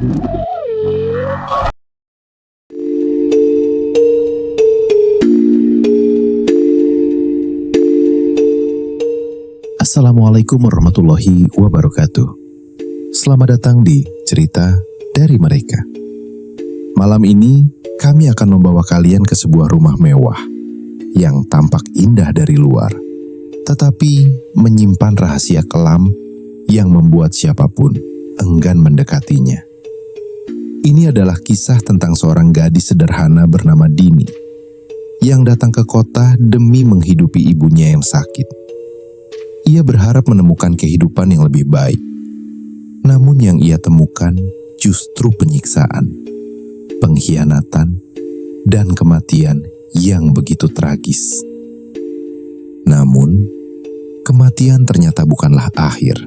Assalamualaikum warahmatullahi wabarakatuh. Selamat datang di Cerita dari Mereka. Malam ini kami akan membawa kalian ke sebuah rumah mewah yang tampak indah dari luar, tetapi menyimpan rahasia kelam yang membuat siapapun enggan mendekatinya. Ini adalah kisah tentang seorang gadis sederhana bernama Dini yang datang ke kota demi menghidupi ibunya yang sakit. Ia berharap menemukan kehidupan yang lebih baik, namun yang ia temukan justru penyiksaan, pengkhianatan, dan kematian yang begitu tragis. Namun, kematian ternyata bukanlah akhir,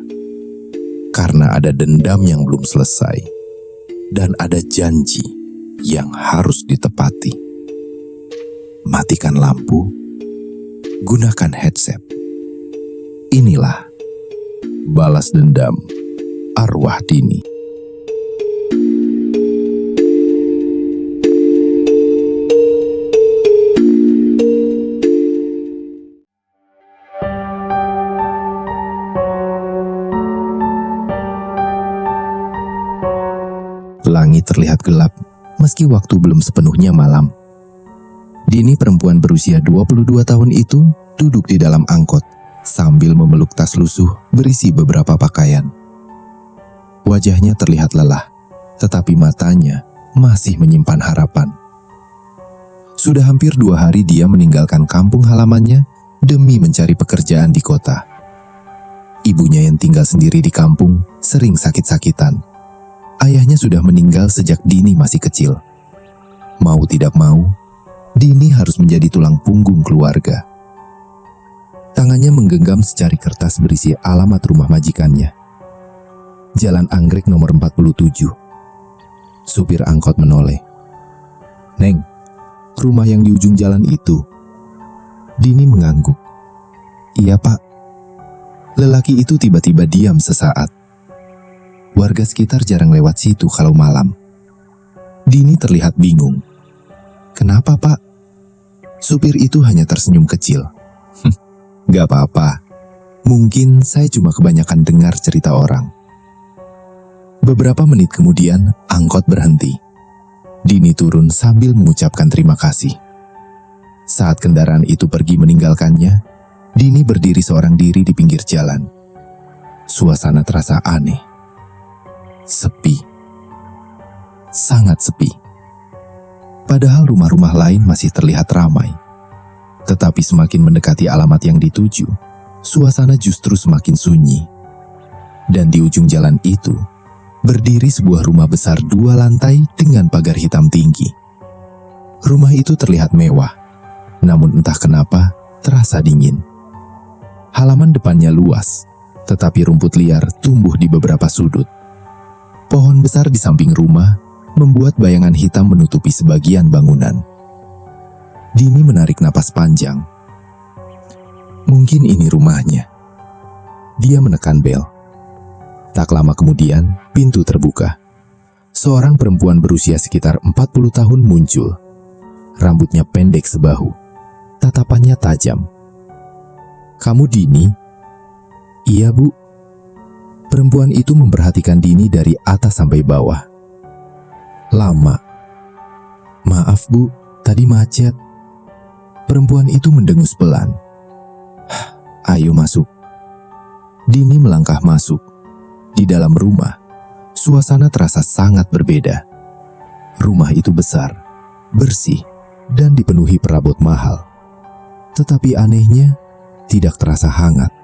karena ada dendam yang belum selesai, dan ada janji yang harus ditepati. Matikan lampu, gunakan headset. Inilah balas dendam arwah Dini. Langit terlihat gelap meski waktu belum sepenuhnya malam. Dini, perempuan berusia 22 tahun itu, duduk di dalam angkot sambil memeluk tas lusuh berisi beberapa pakaian. Wajahnya terlihat lelah, tetapi matanya masih menyimpan harapan. Sudah hampir 2 hari dia meninggalkan kampung halamannya demi mencari pekerjaan di kota. Ibunya yang tinggal sendiri di kampung sering sakit-sakitan. Ayahnya sudah meninggal sejak Dini masih kecil. Mau tidak mau, Dini harus menjadi tulang punggung keluarga. Tangannya menggenggam secari kertas berisi alamat rumah majikannya. Jalan Anggrek nomor 47. Supir angkot menoleh. "Neng, rumah yang di ujung jalan itu." Dini mengangguk. "Iya, Pak." Lelaki itu tiba-tiba diam sesaat. Warga sekitar jarang lewat situ kalau malam. Dini terlihat bingung. "Kenapa, Pak?" Supir itu hanya tersenyum kecil. "Gak apa-apa, mungkin saya cuma kebanyakan dengar cerita orang." Beberapa menit kemudian, angkot berhenti. Dini turun sambil mengucapkan terima kasih. Saat kendaraan itu pergi meninggalkannya, Dini berdiri seorang diri di pinggir jalan. Suasana terasa aneh. Sepi. Sangat sepi. Padahal rumah-rumah lain masih terlihat ramai. Tetapi semakin mendekati alamat yang dituju, suasana justru semakin sunyi. Dan di ujung jalan itu, berdiri sebuah rumah besar 2 lantai dengan pagar hitam tinggi. Rumah itu terlihat mewah, namun entah kenapa terasa dingin. Halaman depannya luas, tetapi rumput liar tumbuh di beberapa sudut. Pohon besar di samping rumah membuat bayangan hitam menutupi sebagian bangunan. Dini menarik napas panjang. Mungkin ini rumahnya. Dia menekan bel. Tak lama kemudian, pintu terbuka. Seorang perempuan berusia sekitar 40 tahun muncul. Rambutnya pendek sebahu. Tatapannya tajam. "Kamu Dini?" "Iya, Bu." Perempuan itu memperhatikan Dini dari atas sampai bawah. "Lama." "Maaf, Bu, tadi macet." Perempuan itu mendengus pelan. "Ayo masuk." Dini melangkah masuk. Di dalam rumah, suasana terasa sangat berbeda. Rumah itu besar, bersih, dan dipenuhi perabot mahal. Tetapi anehnya, tidak terasa hangat.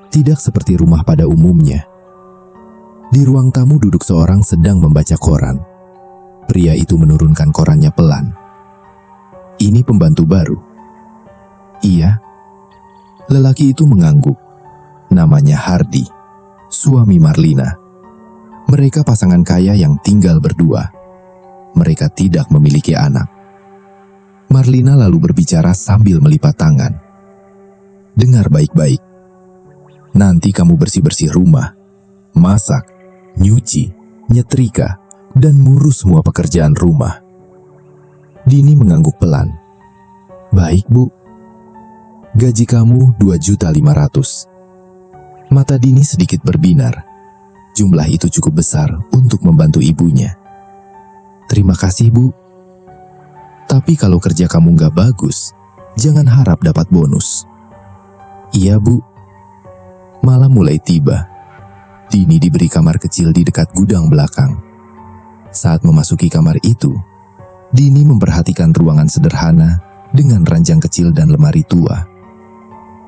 Tidak seperti rumah pada umumnya. Di ruang tamu duduk seorang sedang membaca koran. Pria itu menurunkan korannya pelan. "Ini pembantu baru?" "Iya." Lelaki itu mengangguk. Namanya Hardi, suami Marlina. Mereka pasangan kaya yang tinggal berdua. Mereka tidak memiliki anak. Marlina lalu berbicara sambil melipat tangan. "Dengar baik-baik. Nanti kamu bersih-bersih rumah, masak, nyuci, nyetrika, dan ngurus semua pekerjaan rumah. Dini mengangguk pelan. "Baik, Bu. Gaji kamu 2.500.000. Mata Dini sedikit berbinar. Jumlah itu cukup besar untuk membantu ibunya. "Terima kasih, Bu. Tapi kalau kerja kamu nggak bagus, jangan harap dapat bonus." "Iya, Bu." Malam mulai tiba. Dini diberi kamar kecil di dekat gudang belakang. Saat memasuki kamar itu, Dini memperhatikan ruangan sederhana dengan ranjang kecil dan lemari tua.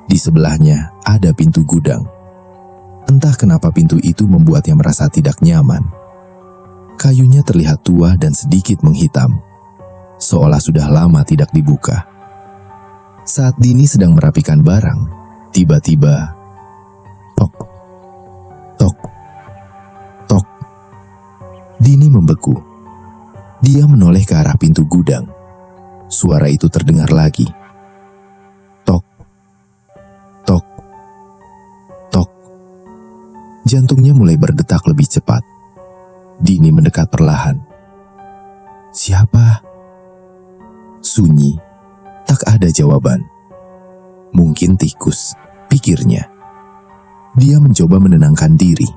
Di sebelahnya ada pintu gudang. Entah kenapa pintu itu membuatnya merasa tidak nyaman. Kayunya terlihat tua dan sedikit menghitam, seolah sudah lama tidak dibuka. Saat Dini sedang merapikan barang, tiba-tiba tok, tok, tok. Dini membeku. Dia menoleh ke arah pintu gudang. Suara itu terdengar lagi. Tok, tok, tok. Jantungnya mulai berdetak lebih cepat. Dini mendekat perlahan. "Siapa?" Sunyi. Tak ada jawaban. Mungkin tikus, pikirnya. Dia mencoba menenangkan diri.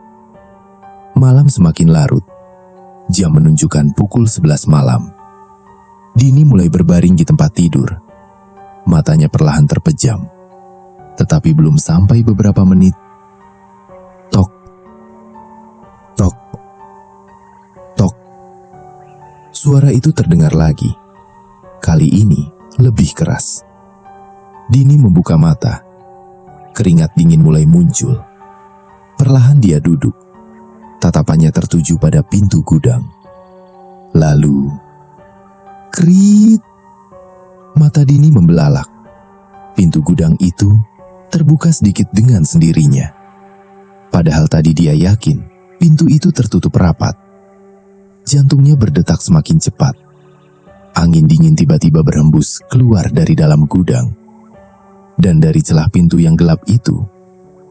Malam semakin larut. Jam menunjukkan pukul 11 malam. Dini mulai berbaring di tempat tidur. Matanya perlahan terpejam. Tetapi belum sampai beberapa menit. Tok, tok, tok. Suara itu terdengar lagi. Kali ini lebih keras. Dini membuka mata. Keringat dingin mulai muncul. Perlahan dia duduk. Tatapannya tertuju pada pintu gudang. Lalu krit. Mata Dini membelalak. Pintu gudang itu terbuka sedikit dengan sendirinya. Padahal tadi dia yakin pintu itu tertutup rapat. Jantungnya berdetak semakin cepat. Angin dingin tiba-tiba berhembus keluar dari dalam gudang. Dan dari celah pintu yang gelap itu,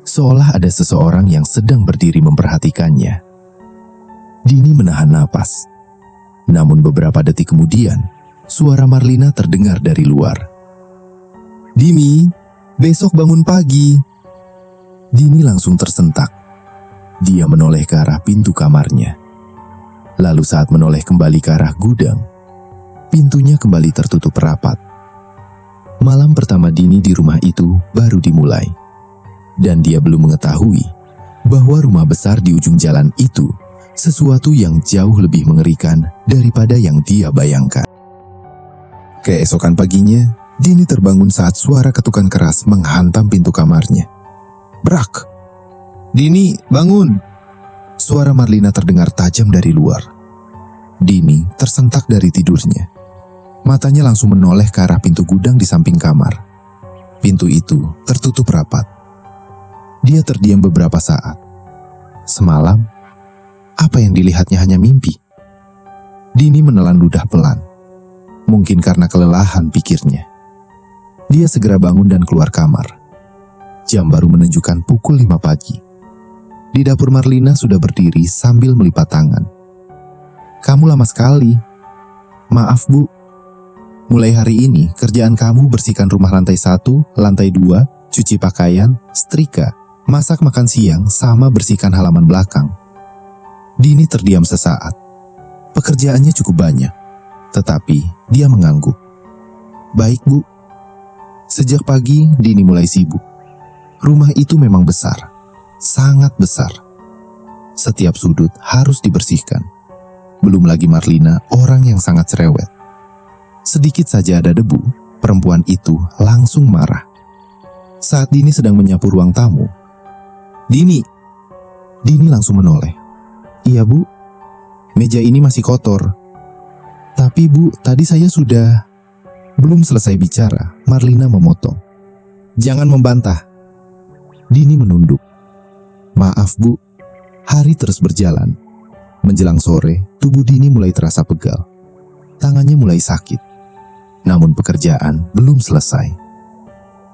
seolah ada seseorang yang sedang berdiri memperhatikannya. Dini menahan napas. Namun beberapa detik kemudian, suara Marlina terdengar dari luar. "Dini, besok bangun pagi." Dini langsung tersentak. Dia menoleh ke arah pintu kamarnya. Lalu saat menoleh kembali ke arah gudang, pintunya kembali tertutup rapat. Malam pertama Dini di rumah itu baru dimulai. Dan dia belum mengetahui bahwa rumah besar di ujung jalan itu sesuatu yang jauh lebih mengerikan daripada yang dia bayangkan. Keesokan paginya, Dini terbangun saat suara ketukan keras menghantam pintu kamarnya. "Brak!" "Dini, bangun!" Suara Marlina terdengar tajam dari luar. Dini tersentak dari tidurnya. Matanya langsung menoleh ke arah pintu gudang di samping kamar. Pintu itu tertutup rapat. Dia terdiam beberapa saat. Semalam, apa yang dilihatnya hanya mimpi? Dini menelan ludah pelan. Mungkin karena kelelahan, pikirnya. Dia segera bangun dan keluar kamar. Jam baru menunjukkan pukul 5 pagi. Di dapur Marlina sudah berdiri sambil melipat tangan. "Kamu lama sekali." "Maaf, Bu. Mulai hari ini kerjaan kamu bersihkan rumah lantai 1, lantai 2, cuci pakaian, setrika, masak makan siang, sama bersihkan halaman belakang." Dini terdiam sesaat. Pekerjaannya cukup banyak, tetapi dia mengangguk. "Baik, Bu." Sejak pagi, Dini mulai sibuk. Rumah itu memang besar, sangat besar. Setiap sudut harus dibersihkan. Belum lagi Marlina, orang yang sangat cerewet. Sedikit saja ada debu, perempuan itu langsung marah. Saat Dini sedang menyapu ruang tamu, "Dini!" Dini langsung menoleh. "Iya, Bu. Meja ini masih kotor." "Tapi, Bu, tadi saya sudah..." Belum selesai bicara, Marlina memotong. "Jangan membantah." Dini menunduk. "Maaf, Bu." Hari terus berjalan. Menjelang sore, tubuh Dini mulai terasa pegal. Tangannya mulai sakit. Namun pekerjaan belum selesai.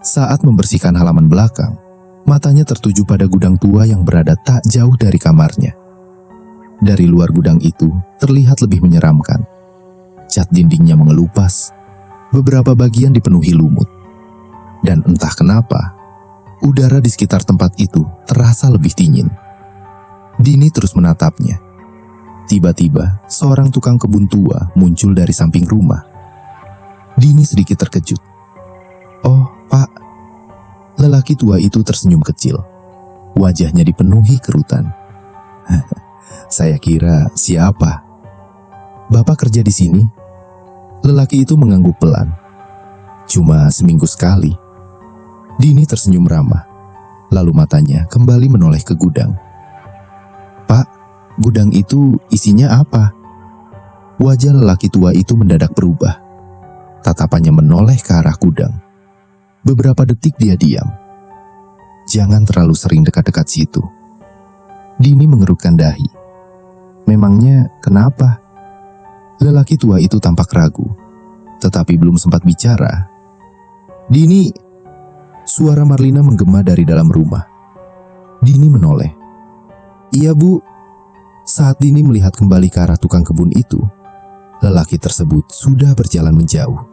Saat membersihkan halaman belakang, matanya tertuju pada gudang tua yang berada tak jauh dari kamarnya. Dari luar gudang itu terlihat lebih menyeramkan. Cat dindingnya mengelupas, beberapa bagian dipenuhi lumut. Dan entah kenapa, udara di sekitar tempat itu terasa lebih dingin. Dini terus menatapnya. Tiba-tiba, seorang tukang kebun tua muncul dari samping rumah. Dini sedikit terkejut. "Oh, Pak." Lelaki tua itu tersenyum kecil. Wajahnya dipenuhi kerutan. "Saya kira siapa? Bapak kerja di sini?" Lelaki itu mengangguk pelan. "Cuma seminggu sekali." Dini tersenyum ramah. Lalu matanya kembali menoleh ke gudang. "Pak, gudang itu isinya apa?" Wajah lelaki tua itu mendadak berubah. Tatapannya menoleh ke arah gudang. Beberapa detik dia diam. "Jangan terlalu sering dekat-dekat situ." Dini mengerutkan dahi. "Memangnya kenapa?" Lelaki tua itu tampak ragu, tetapi belum sempat bicara. "Dini!" Suara Marlina menggema dari dalam rumah. Dini menoleh. "Iya, Bu." Saat Dini melihat kembali ke arah tukang kebun itu, lelaki tersebut sudah berjalan menjauh.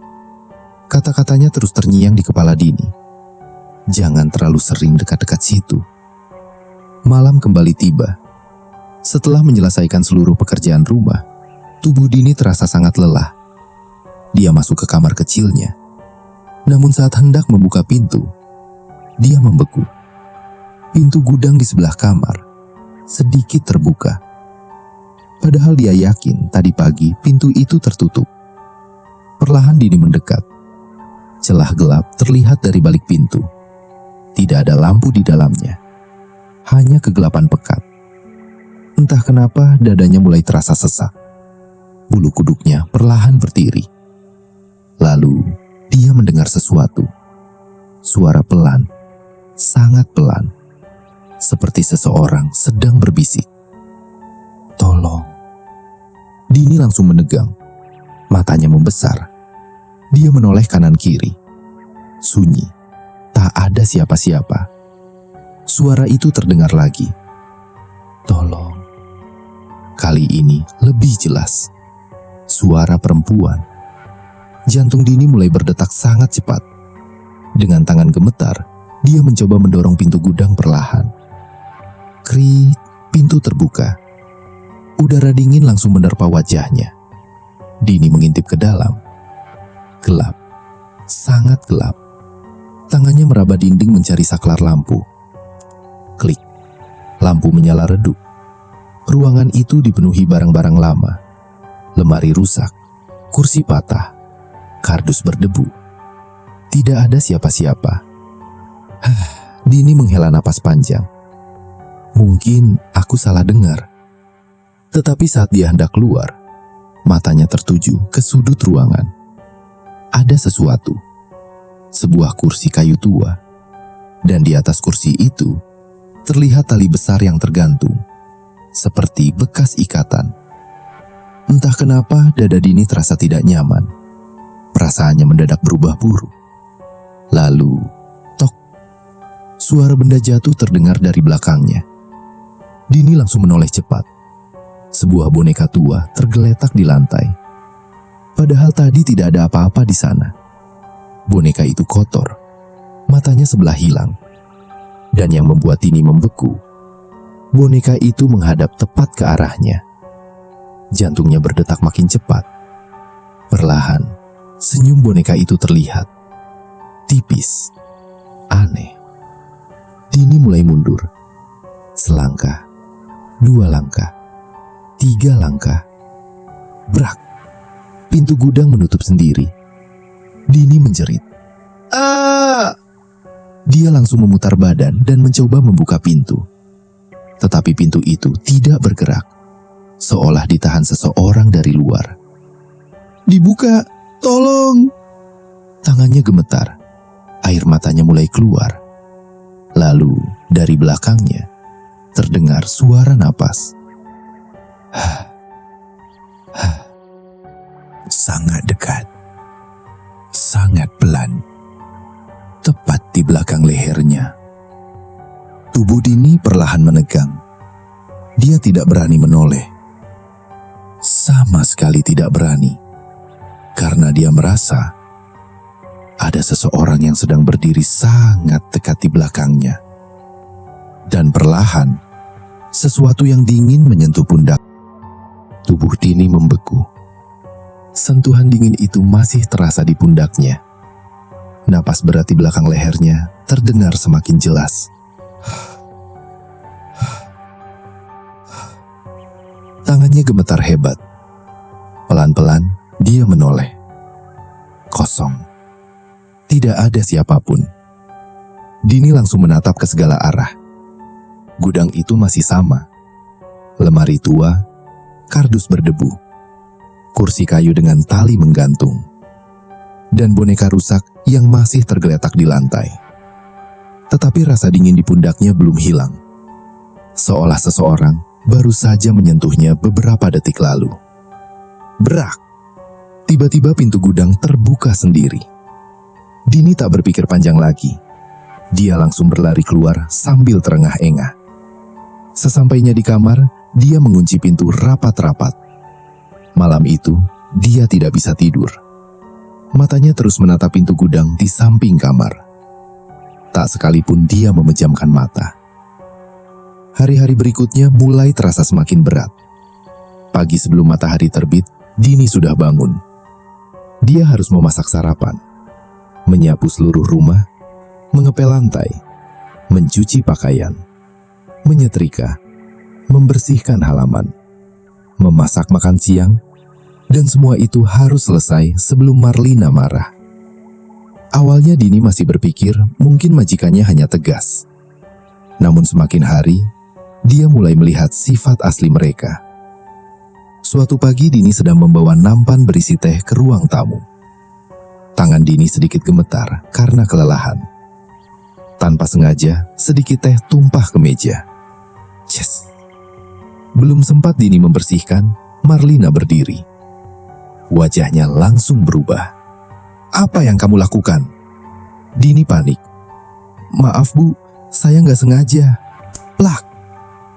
Kata-katanya terus terngiang di kepala Dini. Jangan terlalu sering dekat-dekat situ. Malam kembali tiba. Setelah menyelesaikan seluruh pekerjaan rumah, tubuh Dini terasa sangat lelah. Dia masuk ke kamar kecilnya. Namun saat hendak membuka pintu, dia membeku. Pintu gudang di sebelah kamar sedikit terbuka. Padahal dia yakin tadi pagi pintu itu tertutup. Perlahan Dini mendekat. Celah gelap terlihat dari balik pintu. Tidak ada lampu di dalamnya. Hanya kegelapan pekat. Entah kenapa dadanya mulai terasa sesak. Bulu kuduknya perlahan berdiri. Lalu dia mendengar sesuatu. Suara pelan, sangat pelan. Seperti seseorang sedang berbisik. "Tolong." Dini langsung menegang. Matanya membesar. Dia menoleh kanan kiri. Sunyi. Tak ada siapa-siapa. Suara itu terdengar lagi. "Tolong." Kali ini lebih jelas. Suara perempuan. Jantung Dini mulai berdetak sangat cepat. Dengan tangan gemetar, dia mencoba mendorong pintu gudang perlahan. Krik, pintu terbuka. Udara dingin langsung menerpa wajahnya. Dini mengintip ke dalam. Gelap, sangat gelap. Tangannya meraba dinding mencari saklar lampu. Klik, lampu menyala redup. Ruangan itu dipenuhi barang-barang lama. Lemari rusak, kursi patah, kardus berdebu. Tidak ada siapa-siapa. Dini menghela napas panjang. Mungkin aku salah dengar. Tetapi saat dia hendak keluar, matanya tertuju ke sudut ruangan. Ada sesuatu. Sebuah kursi kayu tua. Dan di atas kursi itu, terlihat tali besar yang tergantung. Seperti bekas ikatan. Entah kenapa dada Dini terasa tidak nyaman. Perasaannya mendadak berubah buruk. Lalu, tok. Suara benda jatuh terdengar dari belakangnya. Dini langsung menoleh cepat. Sebuah boneka tua tergeletak di lantai. Padahal tadi tidak ada apa-apa di sana. Boneka itu kotor. Matanya sebelah hilang. Dan yang membuat Dini membeku, boneka itu menghadap tepat ke arahnya. Jantungnya berdetak makin cepat. Perlahan, senyum boneka itu terlihat. Tipis. Aneh. Dini mulai mundur. Selangkah. 2 langkah. 3 langkah. Brak. Pintu gudang menutup sendiri. Dini menjerit. "Ah!" Dia langsung memutar badan dan mencoba membuka pintu. Tetapi pintu itu tidak bergerak. Seolah ditahan seseorang dari luar. "Dibuka! Tolong!" Tangannya gemetar. Air matanya mulai keluar. Lalu dari belakangnya terdengar suara napas. Sangat dekat. Sangat pelan. Tepat di belakang lehernya. Tubuh Dini perlahan menegang. Dia tidak berani menoleh. sama sekali tidak berani, karena dia merasa ada seseorang yang sedang berdiri sangat dekat di belakangnya. Dan perlahan, sesuatu yang dingin menyentuh pundak. Tubuh Dini membeku. Sentuhan dingin itu masih terasa di pundaknya. Napas berat di belakang lehernya terdengar semakin jelas. Tangannya gemetar hebat. Pelan-pelan, dia menoleh. Kosong. Tidak ada siapapun. Dini langsung menatap ke segala arah. Gudang itu masih sama. Lemari tua, kardus berdebu, kursi kayu dengan tali menggantung, dan boneka rusak yang masih tergeletak di lantai. Tetapi rasa dingin di pundaknya belum hilang. Seolah seseorang baru saja menyentuhnya beberapa detik lalu. Brak! Tiba-tiba pintu gudang terbuka sendiri. Dini tak berpikir panjang lagi. Dia langsung berlari keluar sambil terengah-engah. Sesampainya di kamar, dia mengunci pintu rapat-rapat. Malam itu, dia tidak bisa tidur. Matanya terus menatap pintu gudang di samping kamar. Tak sekalipun dia memejamkan mata. Hari-hari berikutnya mulai terasa semakin berat. Pagi sebelum matahari terbit, Dini sudah bangun. Dia harus memasak sarapan, menyapu seluruh rumah, mengepel lantai, mencuci pakaian, menyetrika, membersihkan halaman, memasak makan siang, dan semua itu harus selesai sebelum Marlina marah. Awalnya Dini masih berpikir mungkin majikannya hanya tegas. Namun semakin hari, dia mulai melihat sifat asli mereka. Suatu pagi Dini sedang membawa nampan berisi teh ke ruang tamu. Tangan Dini sedikit gemetar karena kelelahan. Tanpa sengaja, sedikit teh tumpah ke meja. Yes. Belum sempat Dini membersihkan, Marlina berdiri. Wajahnya langsung berubah. Apa yang kamu lakukan? Dini panik. Maaf Bu, saya nggak sengaja. Plak!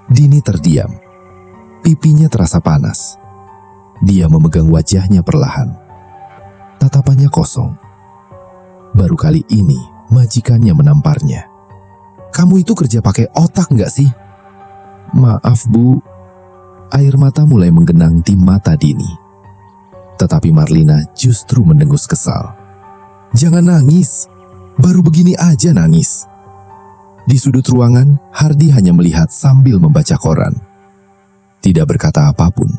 Dini terdiam. Pipinya terasa panas. Dia memegang wajahnya perlahan. Tatapannya kosong. Baru kali ini majikannya menamparnya. Kamu itu kerja pakai otak nggak sih? Maaf Bu. Air mata mulai menggenang di mata Dini. Tetapi Marlina justru mendengus kesal. Jangan nangis. Baru begini aja nangis. Di sudut ruangan, Hardi hanya melihat sambil membaca koran. Tidak berkata apapun.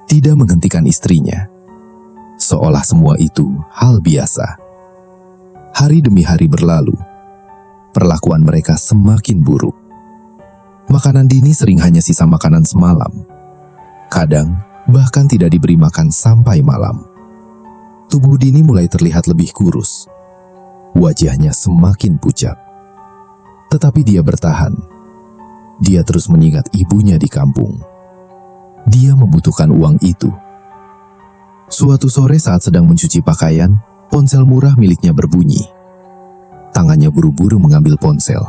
Tidak menghentikan istrinya. Seolah semua itu hal biasa. Hari demi hari berlalu. Perlakuan mereka semakin buruk. Makanan Dini sering hanya sisa makanan semalam. Kadang, bahkan tidak diberi makan sampai malam. Tubuh Dini mulai terlihat lebih kurus. Wajahnya semakin pucat. Tetapi dia bertahan. Dia terus mengingat ibunya di kampung. Dia membutuhkan uang itu. Suatu sore saat sedang mencuci pakaian, ponsel murah miliknya berbunyi. Tangannya buru-buru mengambil ponsel.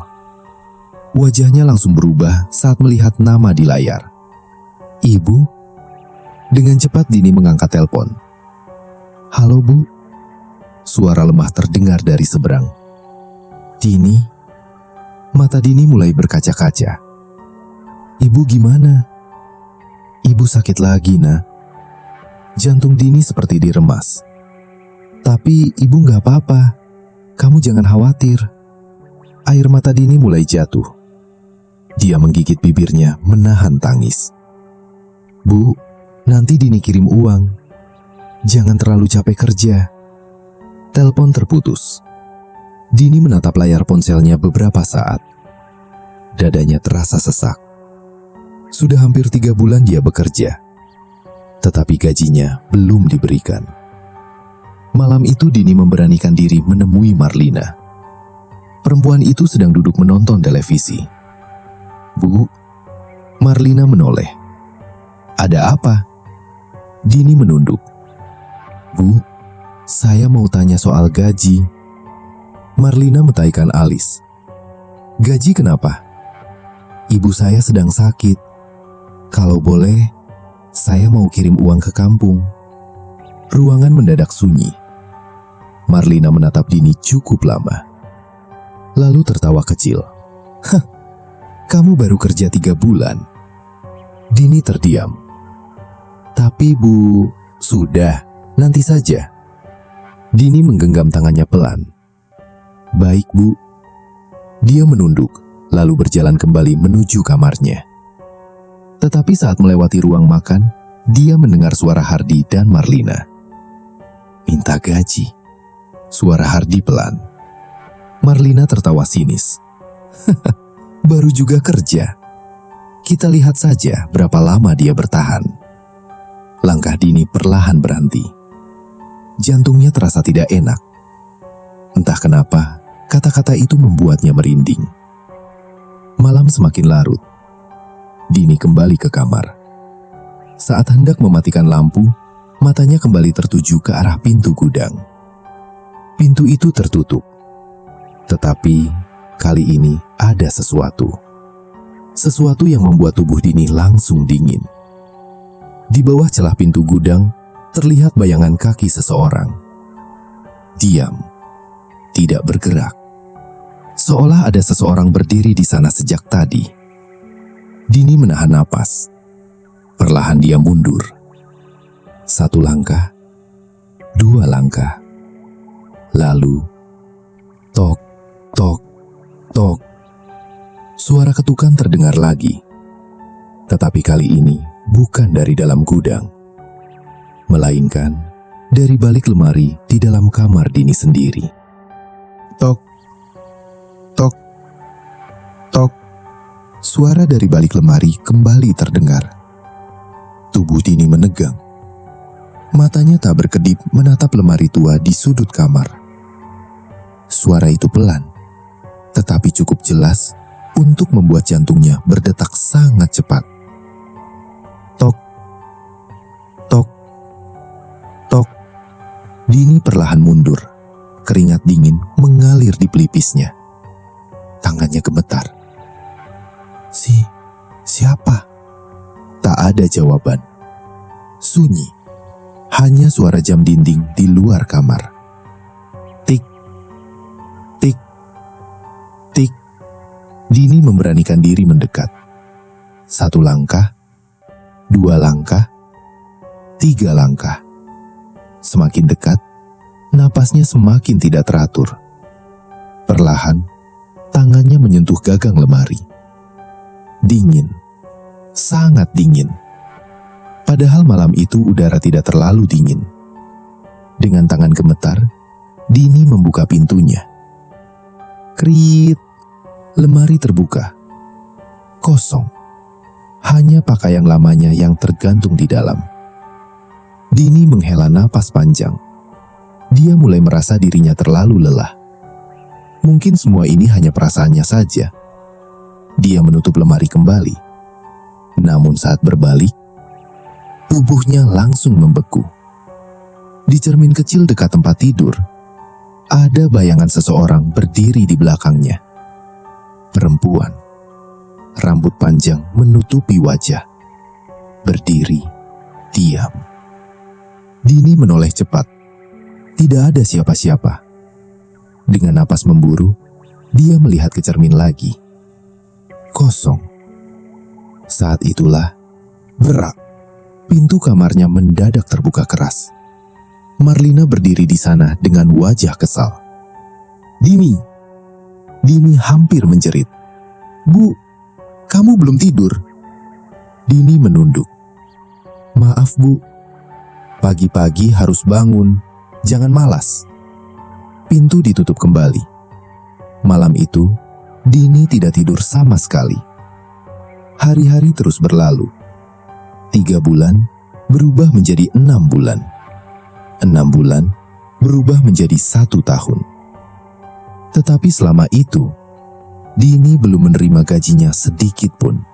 Wajahnya langsung berubah saat melihat nama di layar. Ibu? Dengan cepat Dini mengangkat telepon. Halo Bu? Suara lemah terdengar dari seberang. Dini? Mata Dini mulai berkaca-kaca. Ibu gimana? Ibu sakit lagi, Nak. Jantung Dini seperti diremas. Tapi ibu gak apa-apa. Kamu jangan khawatir. Air mata Dini mulai jatuh. Dia menggigit bibirnya menahan tangis. Bu, nanti Dini kirim uang. Jangan terlalu capek kerja. Telepon terputus. Dini menatap layar ponselnya beberapa saat. Dadanya terasa sesak. Sudah hampir 3 bulan dia bekerja. Tetapi gajinya belum diberikan. Malam itu Dini memberanikan diri menemui Marlina. Perempuan itu sedang duduk menonton televisi. Bu, Marlina menoleh. Ada apa? Dini menunduk. Bu, saya mau tanya soal gaji. Marlina mentaikan alis. Gaji kenapa? Ibu saya sedang sakit. Kalau boleh, Saya mau kirim uang ke kampung. Ruangan mendadak sunyi. Marlina menatap Dini cukup lama. Lalu tertawa kecil. Hah, kamu baru kerja 3 bulan. Dini terdiam. Tapi Bu, sudah, nanti saja. Dini menggenggam tangannya pelan. Baik Bu. Dia menunduk, lalu berjalan kembali menuju kamarnya. Tetapi saat melewati ruang makan, dia mendengar suara Hardi dan Marlina. Minta gaji. Suara Hardi pelan. Marlina tertawa sinis. Baru juga kerja. Kita lihat saja berapa lama dia bertahan. Langkah Dini perlahan berhenti. Jantungnya terasa tidak enak. Entah kenapa, kata-kata itu membuatnya merinding. Malam semakin larut. Dini kembali ke kamar. Saat hendak mematikan lampu, matanya kembali tertuju ke arah pintu gudang. Pintu itu tertutup. Tetapi kali ini ada sesuatu. Sesuatu yang membuat tubuh Dini langsung dingin. Di bawah celah pintu gudang, terlihat bayangan kaki seseorang. Diam, tidak bergerak. Seolah ada seseorang berdiri di sana sejak tadi. Dini menahan napas. Perlahan dia mundur. 1 langkah, 2 langkah. Lalu, tok, tok, tok. Suara ketukan terdengar lagi. Tetapi kali ini bukan dari dalam gudang, melainkan dari balik lemari di dalam kamar Dini sendiri. Tok, tok, tok. Suara dari balik lemari kembali terdengar. Tubuh Dini menegang. Matanya tak berkedip menatap lemari tua di sudut kamar. Suara itu pelan, tetapi cukup jelas untuk membuat jantungnya berdetak sangat cepat. Tok, tok, tok. Dini perlahan mundur. Keringat dingin mengalir di pelipisnya. Tangannya gemetar. Siapa? Tak ada jawaban. Sunyi. Hanya suara jam dinding di luar kamar. Tik, tik, tik. Dini memberanikan diri mendekat. 1 langkah, 2 langkah, 3 langkah. Semakin dekat, napasnya semakin tidak teratur. Perlahan, tangannya menyentuh gagang lemari. Dingin, sangat dingin. Padahal malam itu udara tidak terlalu dingin. Dengan tangan gemetar, Dini membuka pintunya. Krit, lemari terbuka. Kosong. Hanya pakaian lamanya yang tergantung di dalam. Dini menghela napas panjang. Dia mulai merasa dirinya terlalu lelah. Mungkin semua ini hanya perasaannya saja. Dia menutup lemari kembali. Namun saat berbalik, tubuhnya langsung membeku. Di cermin kecil dekat tempat tidur, ada bayangan seseorang berdiri di belakangnya. Perempuan, rambut panjang menutupi wajah. Berdiri, diam. Dini menoleh cepat. Tidak ada siapa-siapa. Dengan napas memburu, dia melihat ke cermin lagi. Kosong. Saat itulah, berak. Pintu kamarnya mendadak terbuka keras. Marlina berdiri di sana dengan wajah kesal. Dini! Dini hampir menjerit. Bu, kamu belum tidur? Dini menunduk. Maaf Bu, pagi-pagi harus bangun, jangan malas. Pintu ditutup kembali. Malam itu, Dini tidak tidur sama sekali. Hari-hari terus berlalu. 3 bulan berubah menjadi 6 bulan. 6 bulan berubah menjadi 1 tahun. Tetapi selama itu, Dini belum menerima gajinya sedikit pun.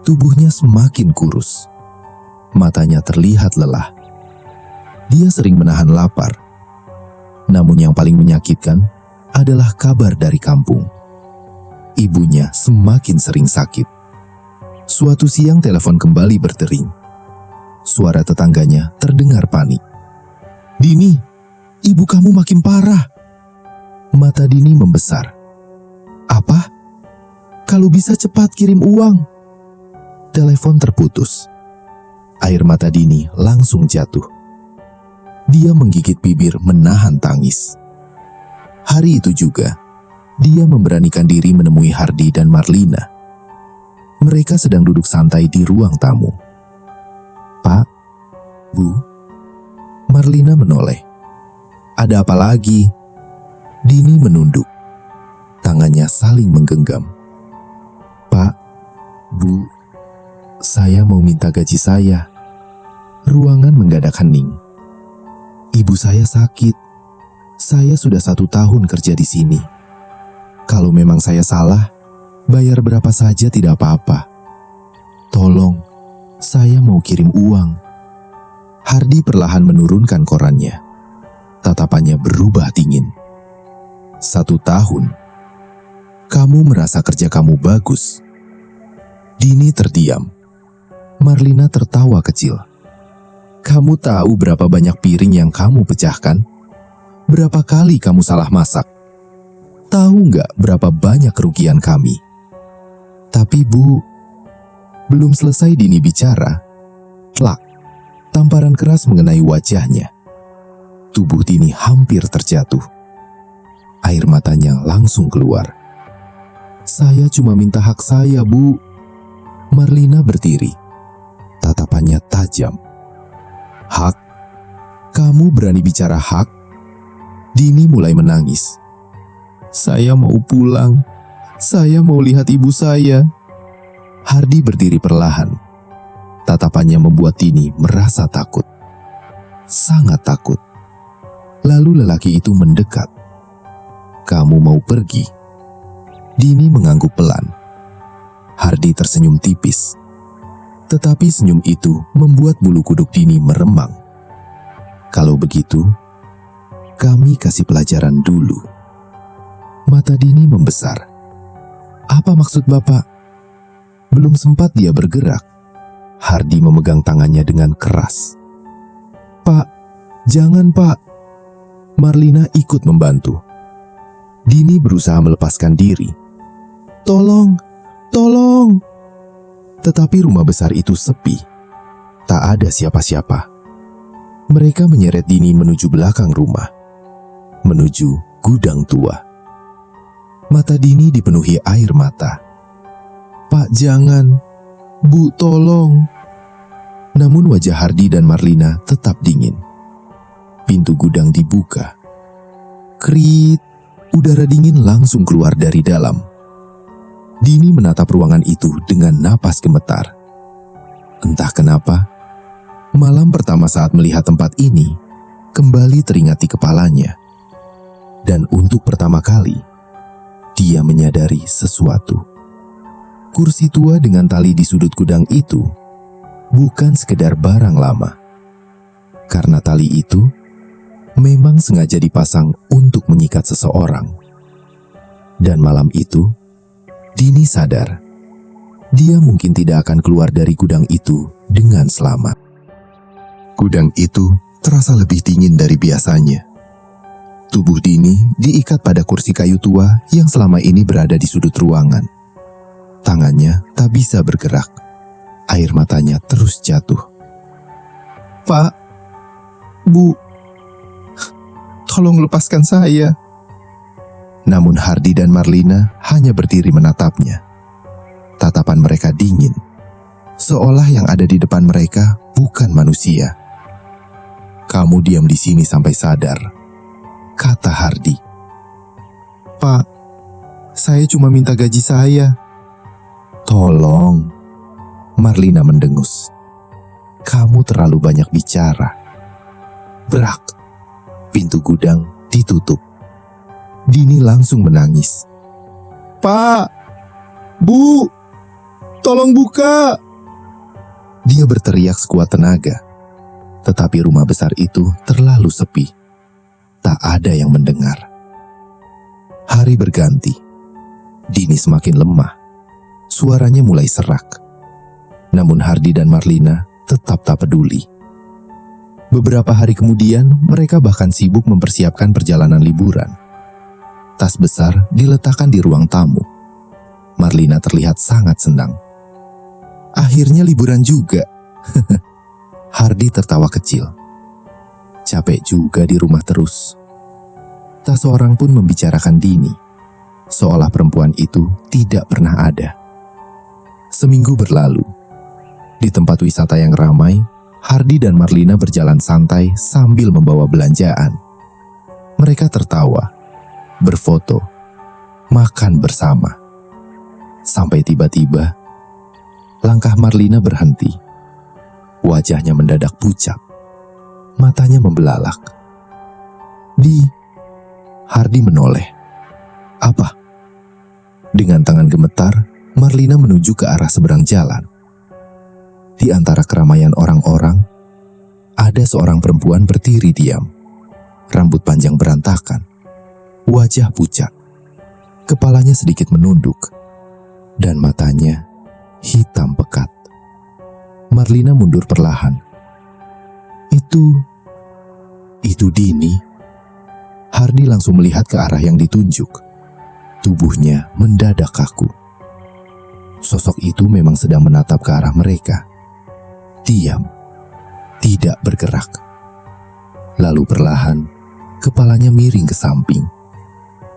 Tubuhnya semakin kurus. Matanya terlihat lelah. Dia sering menahan lapar. Namun yang paling menyakitkan adalah kabar dari kampung. Ibunya semakin sering sakit. Suatu siang telepon kembali berdering. suara tetangganya terdengar panik. "Dini, ibu kamu makin parah." Mata Dini membesar. "Apa? Kalau bisa cepat kirim uang." Telepon terputus. Air mata Dini langsung jatuh. Dia menggigit bibir menahan tangis. Hari itu juga, dia memberanikan diri menemui Hardi dan Marlina. Mereka sedang duduk santai di ruang tamu. "Pak, Bu." Marlina menoleh. "Ada apa lagi?" Dini menunduk. Tangannya saling menggenggam. "Pak, Bu, saya mau minta gaji saya." Ruangan mendadak hening. "Ibu saya sakit. Saya sudah 1 tahun kerja di sini. Kalau memang saya salah, bayar berapa saja tidak apa-apa. Tolong, saya mau kirim uang." Hardi perlahan menurunkan korannya. Tatapannya berubah dingin. 1 tahun. Kamu merasa kerja kamu bagus?" Dini terdiam. Marlina tertawa kecil. "Kamu tahu berapa banyak piring yang kamu pecahkan? Berapa kali kamu salah masak? Tahu nggak berapa banyak kerugian kami?" "Tapi Bu..." Belum selesai Dini bicara, tlak, tamparan keras mengenai wajahnya. Tubuh Dini hampir terjatuh. Air matanya langsung keluar. "Saya cuma minta hak saya, Bu." Marlina berdiri. Tatapannya tajam. "Hak? Kamu berani bicara hak?" Dini mulai menangis. "Saya mau pulang. Saya mau lihat ibu saya." Hardi berdiri perlahan. Tatapannya membuat Dini merasa takut. Sangat takut. Lalu lelaki itu mendekat. "Kamu mau pergi?" Dini mengangguk pelan. Hardi tersenyum tipis. Tetapi senyum itu membuat bulu kuduk Dini meremang. "Kalau begitu, kami kasih pelajaran dulu." Mata Dini membesar. "Apa maksud Bapak?" Belum sempat dia bergerak, Hardi memegang tangannya dengan keras. "Pak, jangan Pak." Marlina ikut membantu. Dini berusaha melepaskan diri. "Tolong, tolong." Tetapi rumah besar itu sepi. Tak ada siapa-siapa. Mereka menyeret Dini menuju belakang rumah. Menuju gudang tua. Mata Dini dipenuhi air mata. "Pak, jangan. Bu, tolong." Namun wajah Hardi dan Marlina tetap dingin. Pintu gudang dibuka. Krit, udara dingin langsung keluar dari dalam. Dini menatap ruangan itu dengan napas gemetar. Entah kenapa, malam pertama saat melihat tempat ini kembali teringat di kepalanya. Dan untuk pertama kali, dia menyadari sesuatu. Kursi tua dengan tali di sudut gudang itu bukan sekedar barang lama. Karena tali itu memang sengaja dipasang untuk mengikat seseorang. Dan malam itu, Dini sadar, dia mungkin tidak akan keluar dari gudang itu dengan selamat. Gudang itu terasa lebih dingin dari biasanya. Tubuh Dini diikat pada kursi kayu tua yang selama ini berada di sudut ruangan. Tangannya tak bisa bergerak. Air matanya terus jatuh. "Pak, Bu, tolong lepaskan saya." Namun Hardi dan Marlina hanya berdiri menatapnya. Tatapan mereka dingin, seolah yang ada di depan mereka bukan manusia. "Kamu diam di sini sampai sadar," kata Hardi. "Pak, saya cuma minta gaji saya." "Tolong." Marlina mendengus. "Kamu terlalu banyak bicara." Brak, pintu gudang ditutup. Dini langsung menangis. "Pak, Bu, tolong buka." Dia berteriak sekuat tenaga. Tetapi rumah besar itu terlalu sepi. Tak ada yang mendengar. Hari berganti. Dini semakin lemah. Suaranya mulai serak. Namun Hardi dan Marlina tetap tak peduli. Beberapa hari kemudian, mereka bahkan sibuk mempersiapkan perjalanan liburan. Tas besar diletakkan di ruang tamu. Marlina terlihat sangat senang. Akhirnya liburan juga. Hardy tertawa kecil. Capek juga di rumah terus. Tak seorang pun membicarakan Dini, seolah perempuan itu tidak pernah ada. Seminggu berlalu. Di tempat wisata yang ramai, Hardy dan Marlina berjalan santai sambil membawa belanjaan. Mereka tertawa, berfoto, makan bersama. Sampai tiba-tiba, langkah Marlina berhenti. Wajahnya mendadak pucat, matanya membelalak. Hardy menoleh. Apa? Dengan tangan gemetar, Marlina menuju ke arah seberang jalan. Di antara keramaian orang-orang, ada seorang perempuan berdiri diam. Rambut panjang berantakan, wajah pucat, kepalanya sedikit menunduk, dan matanya hitam pekat. Marlina mundur perlahan. Itu Dini. Hardy langsung melihat ke arah yang ditunjuk. Tubuhnya mendadak kaku. Sosok itu memang sedang menatap ke arah mereka. Diam, tidak bergerak. Lalu perlahan, kepalanya miring ke samping.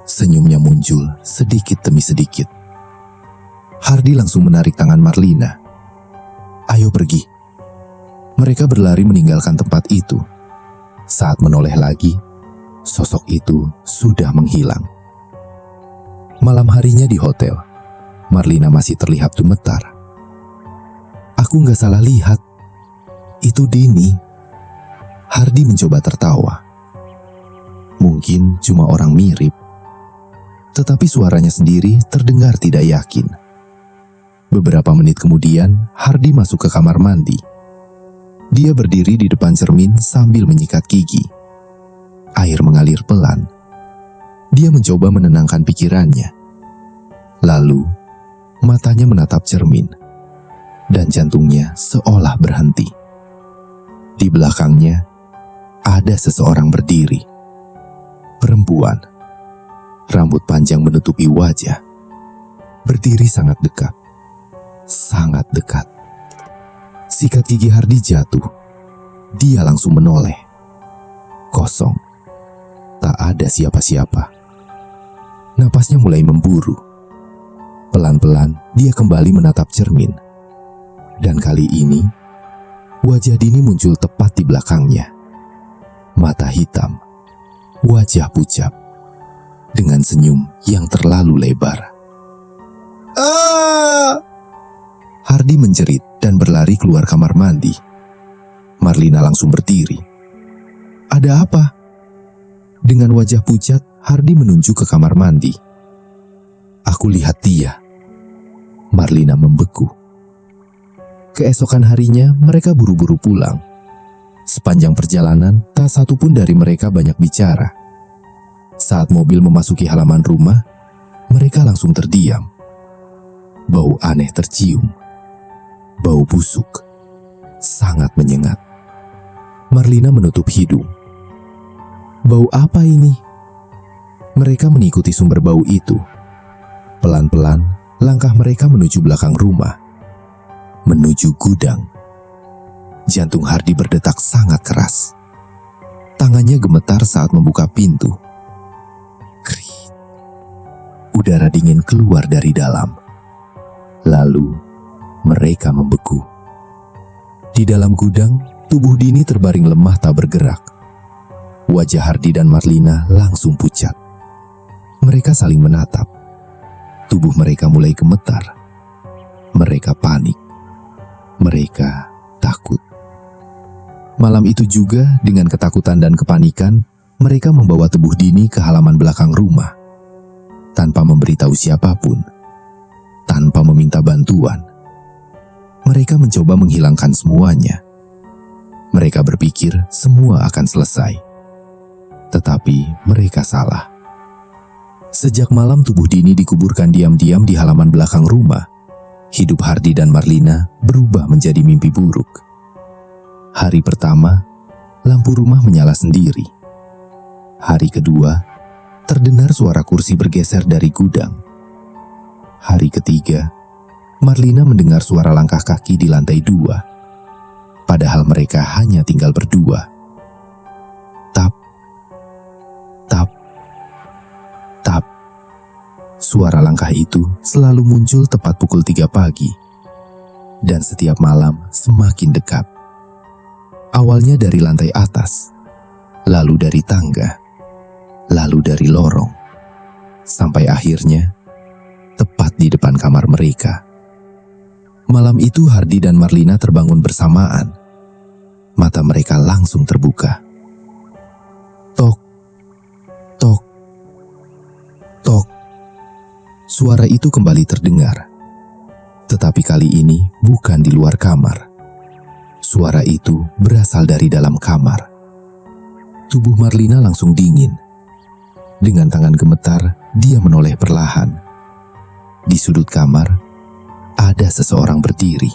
Senyumnya muncul sedikit demi sedikit. Hardy langsung menarik tangan Marlina. Ayo pergi. Mereka berlari meninggalkan tempat itu. Saat menoleh lagi, sosok itu sudah menghilang. Malam harinya di hotel, Marlina masih terlihat gemetar. Aku gak salah lihat. Itu Dini. Hardy mencoba tertawa. Mungkin cuma orang mirip. Tetapi suaranya sendiri terdengar tidak yakin. Beberapa menit kemudian, Hardy masuk ke kamar mandi. Dia berdiri di depan cermin sambil menyikat gigi. Air mengalir pelan. Dia mencoba menenangkan pikirannya. Lalu, matanya menatap cermin. Dan jantungnya seolah berhenti. Di belakangnya, ada seseorang berdiri. Perempuan. Rambut panjang menutupi wajah. Berdiri sangat dekat. Sangat dekat. Sikat gigi Hardy jatuh. Dia langsung menoleh. Kosong. Tak ada siapa-siapa. Napasnya mulai memburu. Pelan-pelan dia kembali menatap cermin. Dan kali ini, wajah Dini muncul tepat di belakangnya. Mata hitam, wajah pucat, dengan senyum yang terlalu lebar. Hardy menjerit dan berlari keluar kamar mandi. Marlina langsung berdiri. Ada apa? Dengan wajah pucat, Hardy menunjuk ke kamar mandi. Aku lihat dia. Marlina membeku. Keesokan harinya, mereka buru-buru pulang. Sepanjang perjalanan, tak satu pun dari mereka banyak bicara. Saat mobil memasuki halaman rumah, mereka langsung terdiam. Bau aneh tercium. Bau busuk. Sangat menyengat. Marlina menutup hidung. Bau apa ini? Mereka mengikuti sumber bau itu. Pelan-pelan, langkah mereka menuju belakang rumah. Menuju gudang. Jantung Hardy berdetak sangat keras. Tangannya gemetar saat membuka pintu. Krit. Udara dingin keluar dari dalam. Lalu, mereka membeku. Di dalam gudang, tubuh Dini terbaring lemah tak bergerak. Wajah Hardy dan Marlina langsung pucat. Mereka saling menatap. Tubuh mereka mulai gemetar. Mereka panik. Mereka takut. Malam itu juga, dengan ketakutan dan kepanikan, mereka membawa tubuh Dini ke halaman belakang rumah. Tanpa memberitahu siapapun. Tanpa meminta bantuan. Mereka mencoba menghilangkan semuanya. Mereka berpikir semua akan selesai. Tetapi mereka salah. Sejak malam tubuh Dini dikuburkan diam-diam di halaman belakang rumah. Hidup Hardy dan Marlina berubah menjadi mimpi buruk. Hari pertama, lampu rumah menyala sendiri. Hari kedua, terdengar suara kursi bergeser dari gudang. Hari ketiga, Marlina mendengar suara langkah kaki di lantai 2. Padahal mereka hanya tinggal berdua. Tap, tap, tap. Suara langkah itu selalu muncul tepat pukul 3 pagi. Dan setiap malam semakin dekat. Awalnya dari lantai atas, lalu dari tangga, lalu dari lorong, sampai akhirnya tepat di depan kamar mereka. Malam itu Hardi dan Marlina terbangun bersamaan. Mata mereka langsung terbuka. Tok, tok, tok. Suara itu kembali terdengar. Tetapi kali ini bukan di luar kamar. Suara itu berasal dari dalam kamar. Tubuh Marlina langsung dingin. Dengan tangan gemetar, dia menoleh perlahan. Di sudut kamar, ada seseorang berdiri.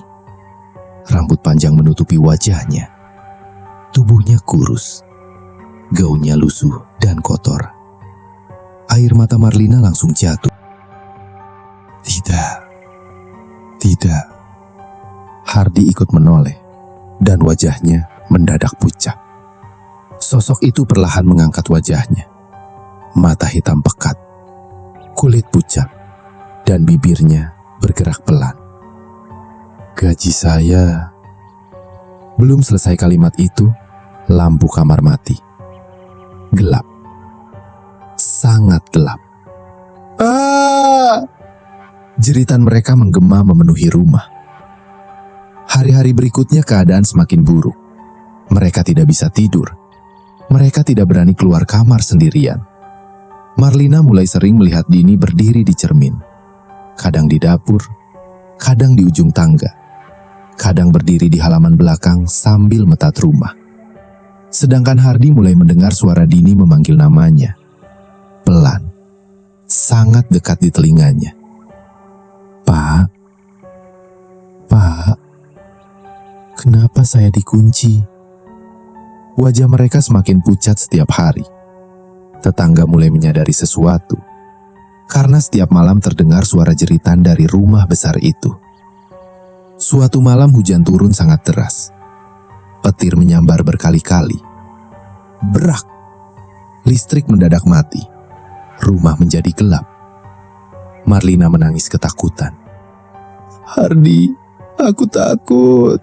Rambut panjang menutupi wajahnya. Tubuhnya kurus. Gaunnya lusuh dan kotor. Air mata Marlina langsung jatuh. Tidak. Hardi ikut menoleh, dan wajahnya mendadak pucat. Sosok itu perlahan mengangkat wajahnya. Mata hitam pekat, kulit pucat, dan bibirnya bergerak pelan. Gaji saya. Belum selesai kalimat itu, lampu kamar mati. Gelap. Sangat gelap. Jeritan mereka menggema memenuhi rumah. Hari-hari berikutnya keadaan semakin buruk. Mereka tidak bisa tidur. Mereka tidak berani keluar kamar sendirian. Marlina mulai sering melihat Dini berdiri di cermin. Kadang di dapur, kadang di ujung tangga. Kadang berdiri di halaman belakang sambil metat rumah. Sedangkan Hardi mulai mendengar suara Dini memanggil namanya. Pelan, sangat dekat di telinganya. Pak, kenapa saya dikunci? Wajah mereka semakin pucat setiap hari. Tetangga mulai menyadari sesuatu, karena setiap malam terdengar suara jeritan dari rumah besar itu. Suatu malam hujan turun sangat deras. Petir menyambar berkali-kali. Brak! Listrik mendadak mati. Rumah menjadi gelap. Marlina menangis ketakutan. Hardi, aku takut.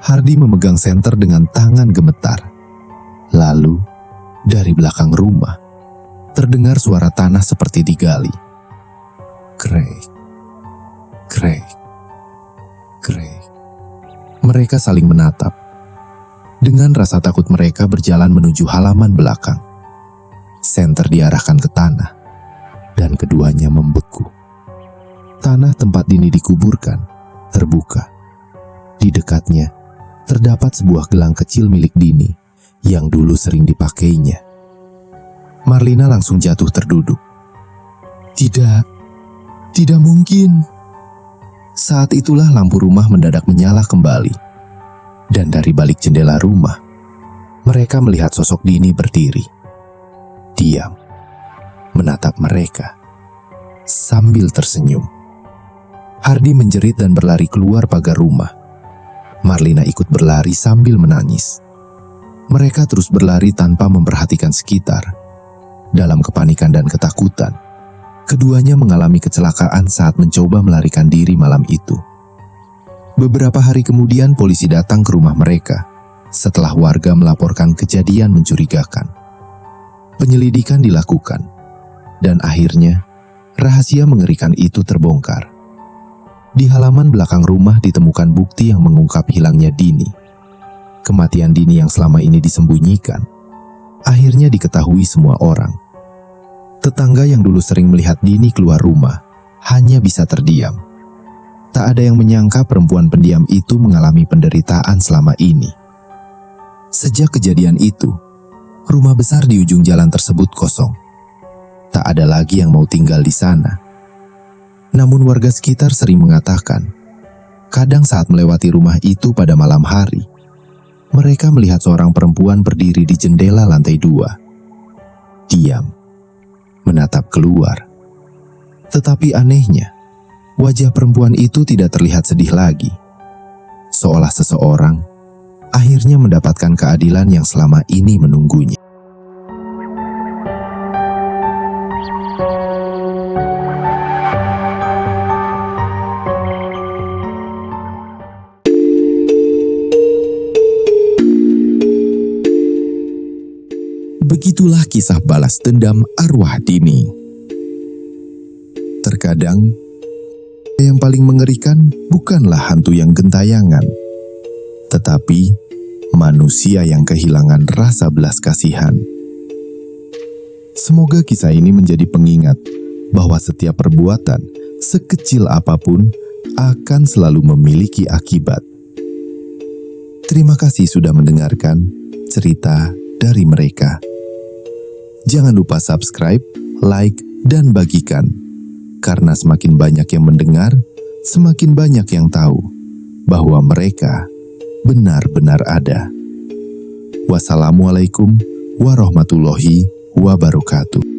Hardi memegang senter dengan tangan gemetar. Lalu, dari belakang rumah, terdengar suara tanah seperti digali. Krek, krek, krek. Mereka saling menatap. Dengan rasa takut mereka berjalan menuju halaman belakang. Senter diarahkan ke tanah, dan keduanya membeku. Tanah tempat Dini dikuburkan terbuka. Di dekatnya terdapat sebuah gelang kecil milik Dini yang dulu sering dipakainya. Marlina langsung jatuh terduduk. Tidak mungkin. Saat itulah lampu rumah mendadak menyala kembali. Dan dari balik jendela rumah, mereka melihat sosok Dini berdiri. Diam, menatap mereka, sambil tersenyum. Hardi menjerit dan berlari keluar pagar rumah. Marlina ikut berlari sambil menangis. Mereka terus berlari tanpa memperhatikan sekitar. Dalam kepanikan dan ketakutan, keduanya mengalami kecelakaan saat mencoba melarikan diri malam itu. Beberapa hari kemudian polisi datang ke rumah mereka setelah warga melaporkan kejadian mencurigakan. Penyelidikan dilakukan, dan akhirnya rahasia mengerikan itu terbongkar. Di halaman belakang rumah ditemukan bukti yang mengungkap hilangnya Dini. Kematian Dini yang selama ini disembunyikan, akhirnya diketahui semua orang. Tetangga yang dulu sering melihat Dini keluar rumah, hanya bisa terdiam. Tak ada yang menyangka perempuan pendiam itu mengalami penderitaan selama ini. Sejak kejadian itu, rumah besar di ujung jalan tersebut kosong. Tak ada lagi yang mau tinggal di sana. Namun warga sekitar sering mengatakan, kadang saat melewati rumah itu pada malam hari, mereka melihat seorang perempuan berdiri di jendela lantai 2. Diam, menatap keluar. Tetapi anehnya, wajah perempuan itu tidak terlihat sedih lagi. Seolah seseorang akhirnya mendapatkan keadilan yang selama ini menunggunya. Begitulah kisah balas dendam arwah Dini. Terkadang, yang paling mengerikan bukanlah hantu yang gentayangan, tetapi manusia yang kehilangan rasa belas kasihan. Semoga kisah ini menjadi pengingat bahwa setiap perbuatan, sekecil apapun, akan selalu memiliki akibat. Terima kasih sudah mendengarkan cerita dari mereka. Jangan lupa subscribe, like, dan bagikan. Karena semakin banyak yang mendengar, semakin banyak yang tahu bahwa mereka benar-benar ada. Wassalamualaikum warahmatullahi wabarakatuh.